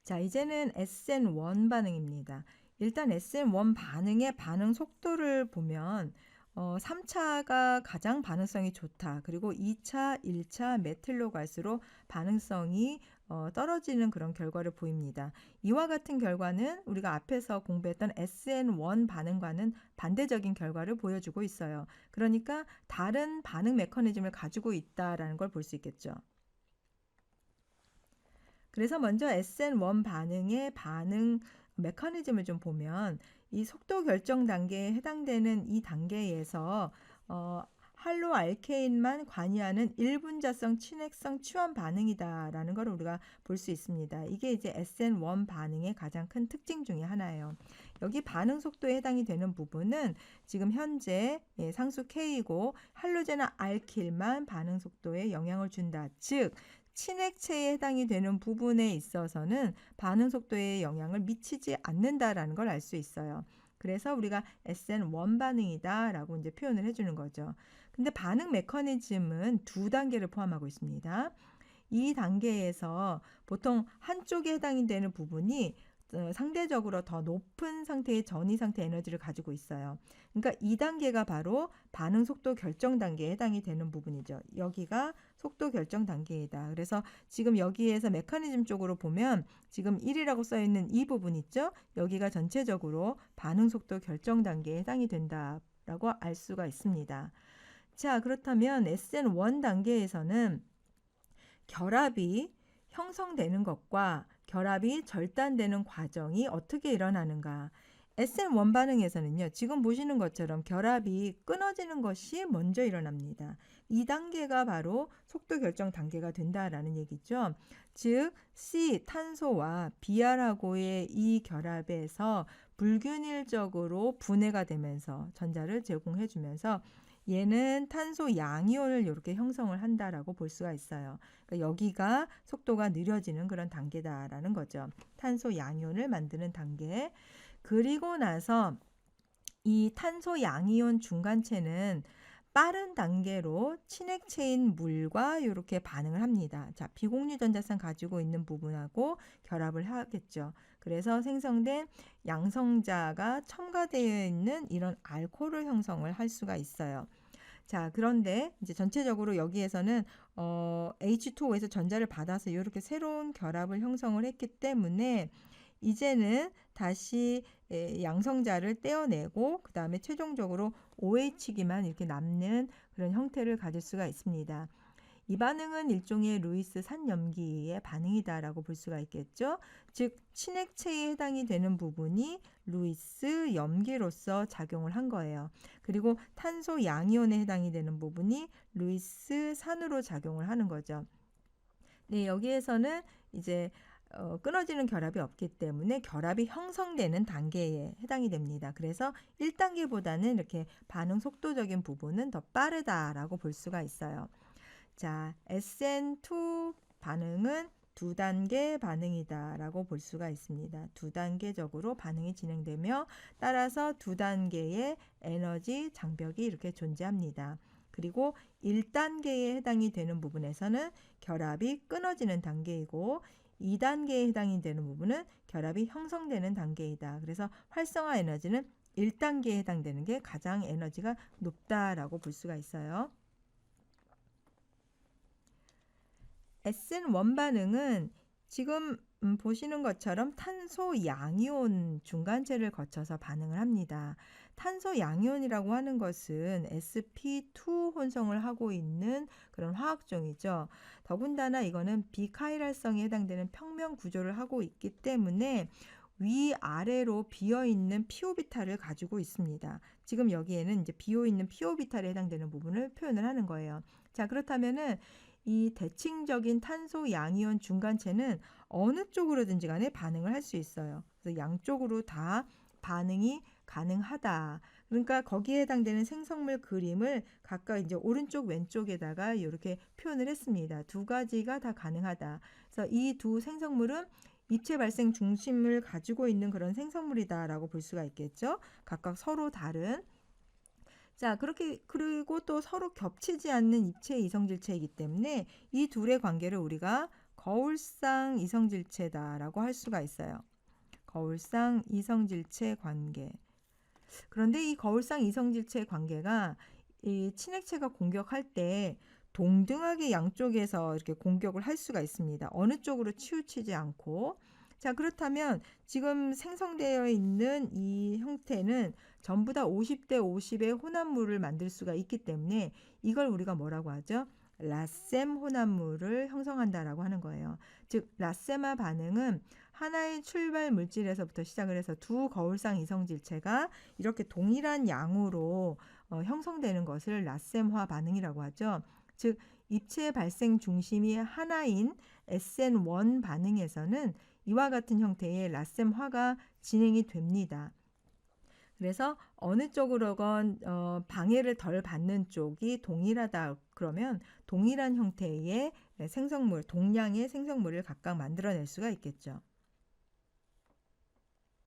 자, 이제는 SN1 반응입니다. 일단 SN1 반응의 반응 속도를 보면 3차가 가장 반응성이 좋다. 그리고 2차, 1차 메틸로 갈수록 반응성이 떨어지는 그런 결과를 보입니다. 이와 같은 결과는 우리가 앞에서 공부했던 SN1 반응과는 반대적인 결과를 보여주고 있어요. 그러니까 다른 반응 메커니즘을 가지고 있다라는 걸 볼 수 있겠죠. 그래서 먼저 SN1 반응의 반응 메커니즘을 좀 보면 이 속도 결정 단계에 해당되는 이 단계에서 할로 알케인만 관여하는 1분자성 친핵성 치환 반응이다라는 걸 우리가 볼 수 있습니다. 이게 이제 SN1 반응의 가장 큰 특징 중에 하나예요. 여기 반응 속도에 해당이 되는 부분은 지금 현재 상수 K이고 할로젠 알킬만 반응 속도에 영향을 준다. 즉 친액체에 해당이 되는 부분에 있어서는 반응 속도에 영향을 미치지 않는다라는 걸 알 수 있어요. 그래서 우리가 SN1 반응이다라고 이제 표현을 해주는 거죠. 근데 반응 메커니즘은 두 단계를 포함하고 있습니다. 이 단계에서 보통 한쪽에 해당이 되는 부분이 상대적으로 더 높은 상태의 전이 상태 에너지를 가지고 있어요. 그러니까 이 단계가 바로 반응 속도 결정 단계에 해당이 되는 부분이죠. 여기가 속도 결정 단계이다. 그래서 지금 여기에서 메커니즘 쪽으로 보면 지금 1이라고 써 있는 이 부분 있죠? 여기가 전체적으로 반응 속도 결정 단계에 해당이 된다라고 알 수가 있습니다. 자, 그렇다면 SN1 단계에서는 결합이 형성되는 것과 결합이 절단되는 과정이 어떻게 일어나는가? SN1 반응에서는요. 지금 보시는 것처럼 결합이 끊어지는 것이 먼저 일어납니다. 이 단계가 바로 속도 결정 단계가 된다라는 얘기죠. 즉 C 탄소와 Br하고의 이 결합에서 불균일적으로 분해가 되면서 전자를 제공해 주면서 얘는 탄소 양이온을 이렇게 형성을 한다라고 볼 수가 있어요. 그러니까 여기가 속도가 느려지는 그런 단계다라는 거죠. 탄소 양이온을 만드는 단계. 그리고 나서 이 탄소 양이온 중간체는 빠른 단계로 친액체인 물과 이렇게 반응을 합니다. 자, 비공유 전자쌍 가지고 있는 부분하고 결합을 하겠죠. 그래서 생성된 양성자가 첨가되어 있는 이런 알코올을 형성을 할 수가 있어요. 자, 그런데 이제 전체적으로 여기에서는 H2O에서 전자를 받아서 이렇게 새로운 결합을 형성을 했기 때문에 이제는 다시 양성자를 떼어내고 그 다음에 최종적으로 OH기만 이렇게 남는 그런 형태를 가질 수가 있습니다. 이 반응은 일종의 루이스 산염기의 반응이다라고 볼 수가 있겠죠. 즉 친액체에 해당이 되는 부분이 루이스 염기로서 작용을 한 거예요. 그리고 탄소 양이온에 해당이 되는 부분이 루이스 산으로 작용을 하는 거죠. 네, 여기에서는 이제 끊어지는 결합이 없기 때문에 결합이 형성되는 단계에 해당이 됩니다. 그래서 1단계보다는 이렇게 반응 속도적인 부분은 더 빠르다라고 볼 수가 있어요. 자, SN2 반응은 두 단계 반응이다라고 볼 수가 있습니다. 두 단계적으로 반응이 진행되며 따라서 두 단계의 에너지 장벽이 이렇게 존재합니다. 그리고 1단계에 해당이 되는 부분에서는 결합이 끊어지는 단계이고 2단계에 해당이 되는 부분은 결합이 형성되는 단계이다. 그래서 활성화 에너지는 1단계에 해당되는 게 가장 에너지가 높다라고 볼 수가 있어요. SN1 반응은 지금 보시는 것처럼 탄소 양이온 중간체를 거쳐서 반응을 합니다. 탄소 양이온이라고 하는 것은 sp2 혼성을 하고 있는 그런 화학종이죠. 더군다나 이거는 비카이랄성에 해당되는 평면 구조를 하고 있기 때문에 위아래로 비어있는 피오비탈을 가지고 있습니다. 지금 여기에는 이제 비어있는 피오비탈에 해당되는 부분을 표현을 하는 거예요. 자, 그렇다면은 이 대칭적인 탄소 양이온 중간체는 어느 쪽으로든지 간에 반응을 할 수 있어요. 그래서 양쪽으로 다 반응이 가능하다. 그러니까 거기에 해당되는 생성물 그림을 각각 이제 오른쪽 왼쪽에다가 이렇게 표현을 했습니다. 두 가지가 다 가능하다. 그래서 이 두 생성물은 입체 발생 중심을 가지고 있는 그런 생성물이다라고 볼 수가 있겠죠. 각각 서로 다른. 자, 그렇게 그리고 또 서로 겹치지 않는 입체 이성질체이기 때문에 이 둘의 관계를 우리가 거울상 이성질체다라고 할 수가 있어요. 거울상 이성질체 관계. 그런데 이 거울상 이성질체 관계가 이 친액체가 공격할 때 동등하게 양쪽에서 이렇게 공격을 할 수가 있습니다. 어느 쪽으로 치우치지 않고. 자, 그렇다면 지금 생성되어 있는 이 형태는 전부 다 50대 50의 혼합물을 만들 수가 있기 때문에 이걸 우리가 뭐라고 하죠? 라셈 혼합물을 형성한다라고 하는 거예요. 즉 라셈화 반응은 하나의 출발 물질에서부터 시작을 해서 두 거울상 이성질체가 이렇게 동일한 양으로 형성되는 것을 라셈화 반응이라고 하죠. 즉 입체 발생 중심이 하나인 SN1 반응에서는 이와 같은 형태의 라셈화가 진행이 됩니다. 그래서 어느 쪽으로건 방해를 덜 받는 쪽이 동일하다 그러면 동일한 형태의 생성물, 동량의 생성물을 각각 만들어낼 수가 있겠죠.